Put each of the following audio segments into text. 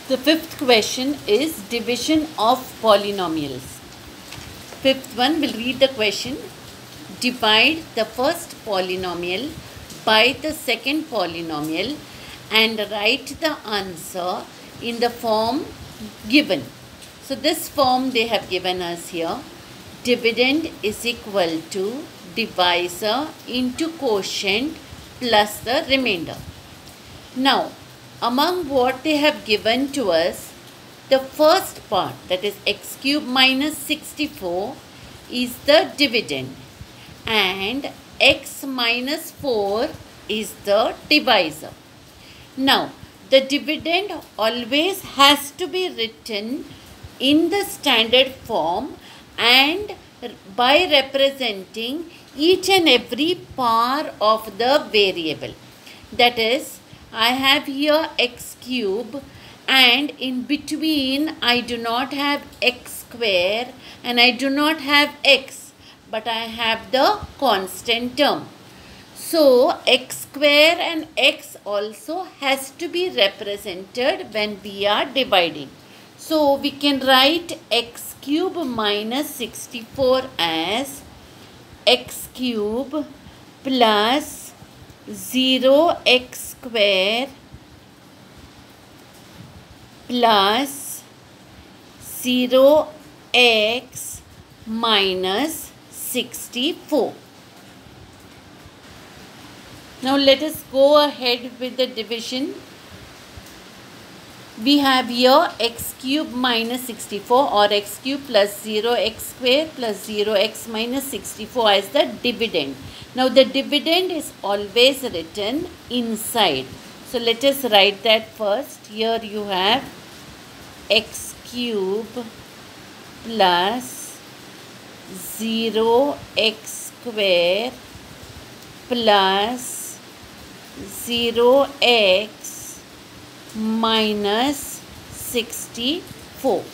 The fifth question is division of polynomials. Fifth one, will read the question. Divide the first polynomial by the second polynomial and write the answer in the form given. So this form they have given us here. Dividend is equal to divisor into quotient plus the remainder. Now, among what they have given to us, the first part, that is x cube minus 64, is the dividend, and x minus 4 is the divisor. Now, the dividend always has to be written in the standard form and by representing each and every power of the variable. That is, I have here x cube, and in between I do not have x square and I do not have x, but I have the constant term. So x square and x also has to be represented when we are dividing. So we can write x cube minus 64 as x cube plus 0x square plus 0x minus 64. Now let us go ahead with the division. We have here x cube minus 64 or x cube plus 0x square plus 0x minus 64 as the dividend. Now the dividend is always written inside. So let us write that first. Here you have x cube plus 0x square plus 0x minus 64.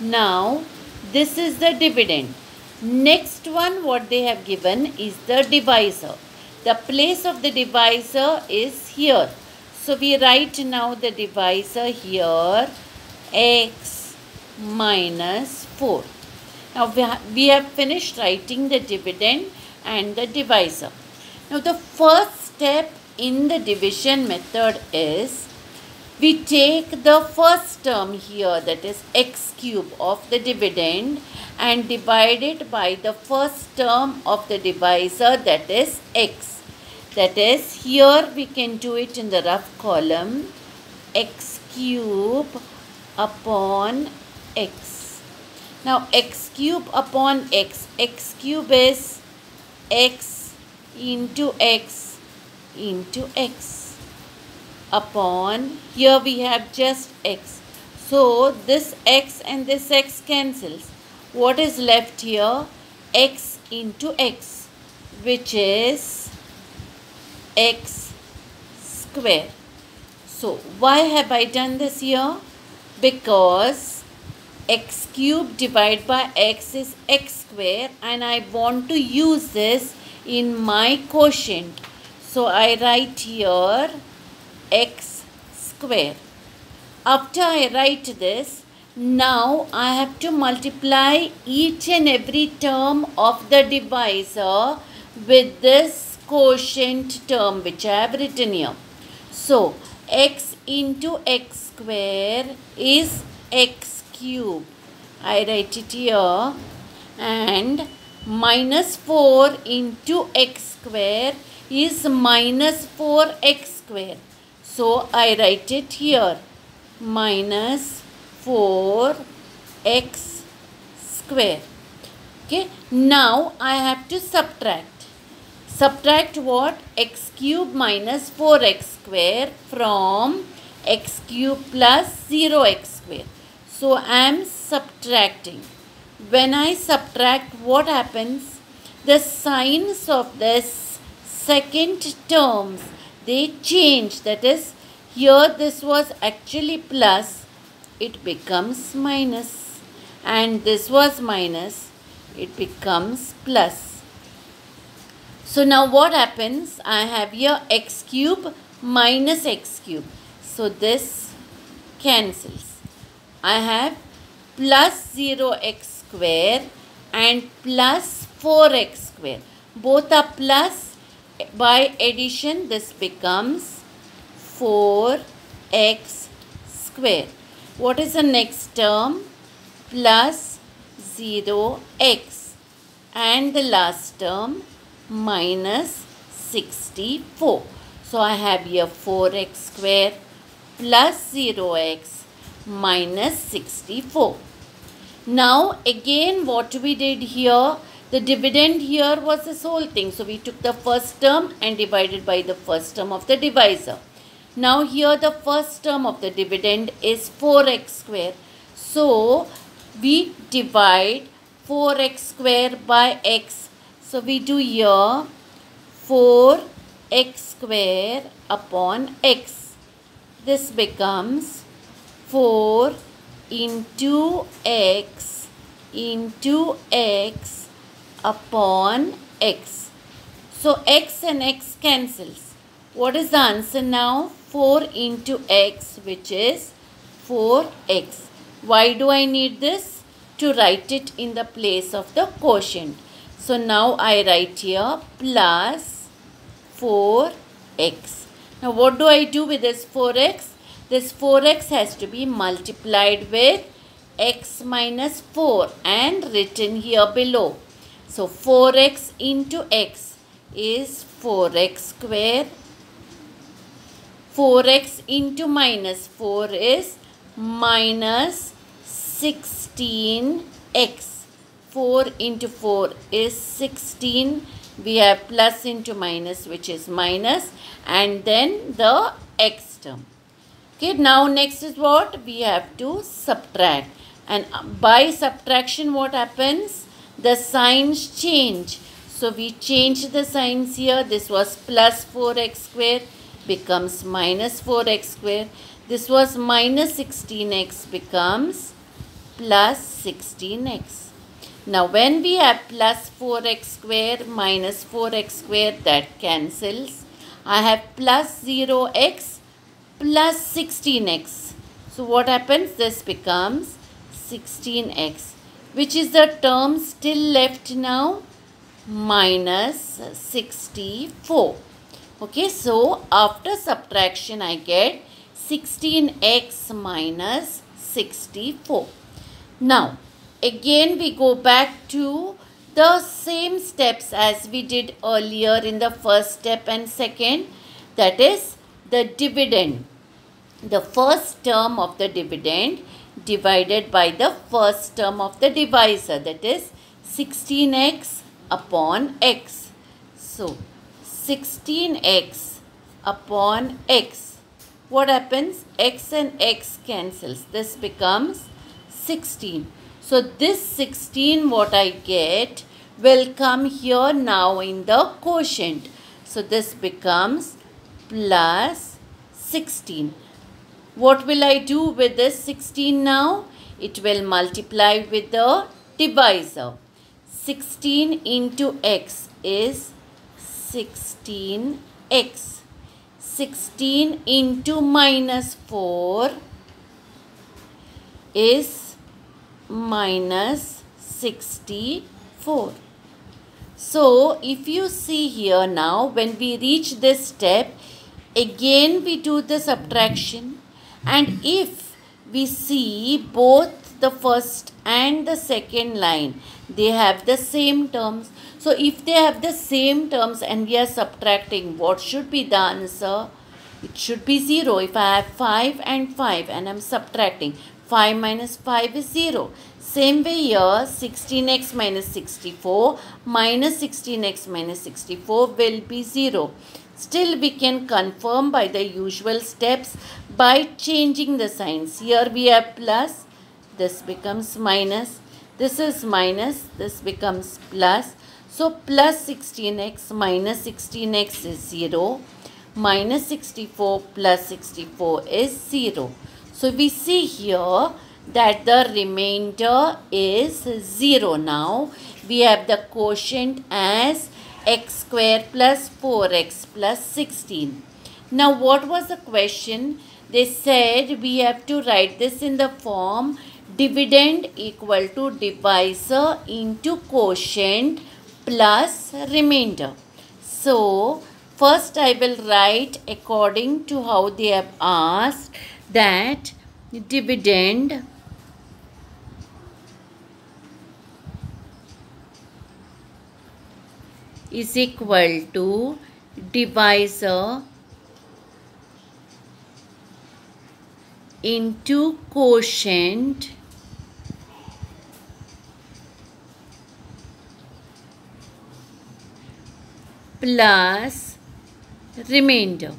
Now this is the dividend. Next one what they have given is the divisor. The place of the divisor is here. So we write now the divisor here, x minus 4. Now we have finished writing the dividend and the divisor. Now the first step in the division method is we take the first term here, that is x cube of the dividend, and divide it by the first term of the divisor, that is x. That is, here we can do it in the rough column, x cube upon x. Now x cube upon x, x cube is x into x into x upon, here we have just x. So this x and this x cancels. What is left here? X into x, which is x square. So why have I done this here? Because x cube divided by x is x square, and I want to use this in my quotient. So I write here x square. After I write this, now I have to multiply each and every term of the divisor with this quotient term which I have written here. So x into x square is x cube. I write it here, and minus 4 into x square is minus 4x square. So I write it here, minus 4x square. Okay, now I have to subtract. Subtract what? X cube minus 4x square from x cube plus 0x square. So I am subtracting. When I subtract, what happens? The signs of this second terms, they change. That is, here this was actually plus, it becomes minus, and this was minus, it becomes plus. So now what happens? I have here x cube minus x cube. So this cancels. I have plus 0x square and plus 4x square. Both are plus. By addition, this becomes 4x square. What is the next term? Plus 0x. And the last term minus 64. So I have here 4x square plus 0x minus 64. Now again what we did here, the dividend here was this whole thing. So we took the first term and divided by the first term of the divisor. Now here the first term of the dividend is 4x square. So we divide 4x square by x. So we do here 4x square upon x. This becomes 4 into x upon x. So x and x cancels. What is the answer now? 4 into x, which is 4x. Why do I need this? To write it in the place of the quotient. So now I write here plus 4x. Now what do I do with this 4x? This 4x has to be multiplied with x minus 4 and written here below. So 4x into x is 4x square. 4x into minus 4 is minus 16x. 4 into 4 is 16. We have plus into minus, which is minus, and then the x term. Okay, now next is what? We have to subtract. And by subtraction, what happens? The signs change. So we change the signs here. This was plus 4x square becomes minus 4x square. This was minus 16x becomes plus 16x. Now when we have plus 4x square minus 4x square, that cancels. I have plus 0x plus 16x. So what happens? This becomes 16x. Which is the term still left now? Minus 64. Okay, so after subtraction I get 16x minus 64. Now again we go back to the same steps as we did earlier in the first step and second, that is the dividend. The first term of the dividend divided by the first term of the divisor, that is 16x upon x. So 16x upon x. What happens? X and x cancels. This becomes 16. So this 16 what I get will come here now in the quotient. So this becomes plus 16. What will I do with this 16 now? It will multiply with the divisor. 16 into x is 16x. 16 into minus 4 is minus 64. So if you see here now, when we reach this step, again we do the subtraction. And if we see both the first and the second line, they have the same terms. So if they have the same terms and we are subtracting, what should be the answer? It should be 0. If I have 5 and 5 and I am subtracting, 5 minus 5 is 0. Same way here, 16x minus 64 minus 16x minus 64 will be 0. Still we can confirm by the usual steps by changing the signs. Here we have plus, this becomes minus, this is minus, this becomes plus. So plus 16x minus 16x is 0, minus 64 plus 64 is 0. So we see here that the remainder is 0 now. We have the quotient as x square plus 4x plus 16. Now what was the question? They said we have to write this in the form dividend equal to divisor into quotient plus remainder. So, first I will write according to how they have asked, that dividend is equal to divisor into quotient plus remainder.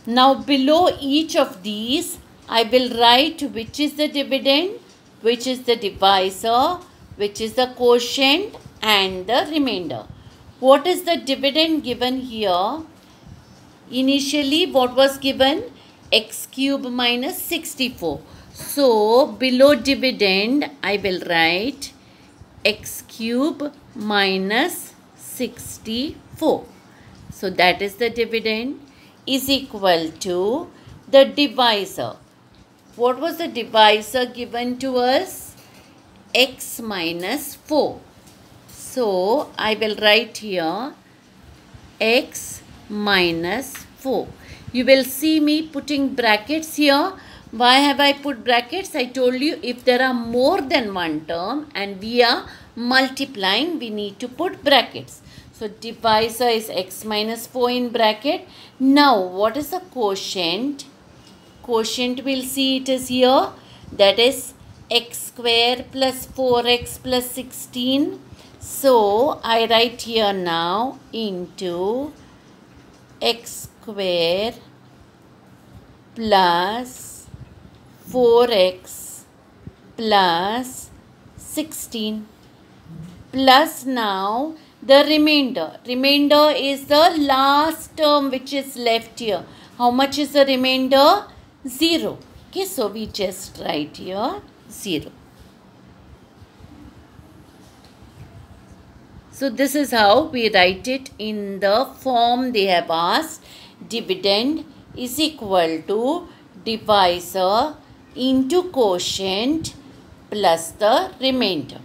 Now below each of these, I will write which is the dividend, which is the divisor, which is the quotient and the remainder. What is the dividend given here? Initially, what was given? X cube minus 64. So, below dividend, I will write x cube minus 64. So, that is the dividend is equal to the divisor. What was the divisor given to us? X minus 4. So, I will write here x minus 4. You will see me putting brackets here. Why have I put brackets? I told you if there are more than one term and we are multiplying, we need to put brackets. So, divisor is x minus 4 in bracket. Now, what is the quotient? Quotient, we'll see it is here. That is x square plus 4x plus 16. So, I write here now into x square plus 4x plus 16 plus now the remainder. Remainder is the last term which is left here. How much is the remainder? 0. Okay, so we just write here 0. So this is how we write it in the form they have asked. Dividend is equal to divisor into quotient plus the remainder.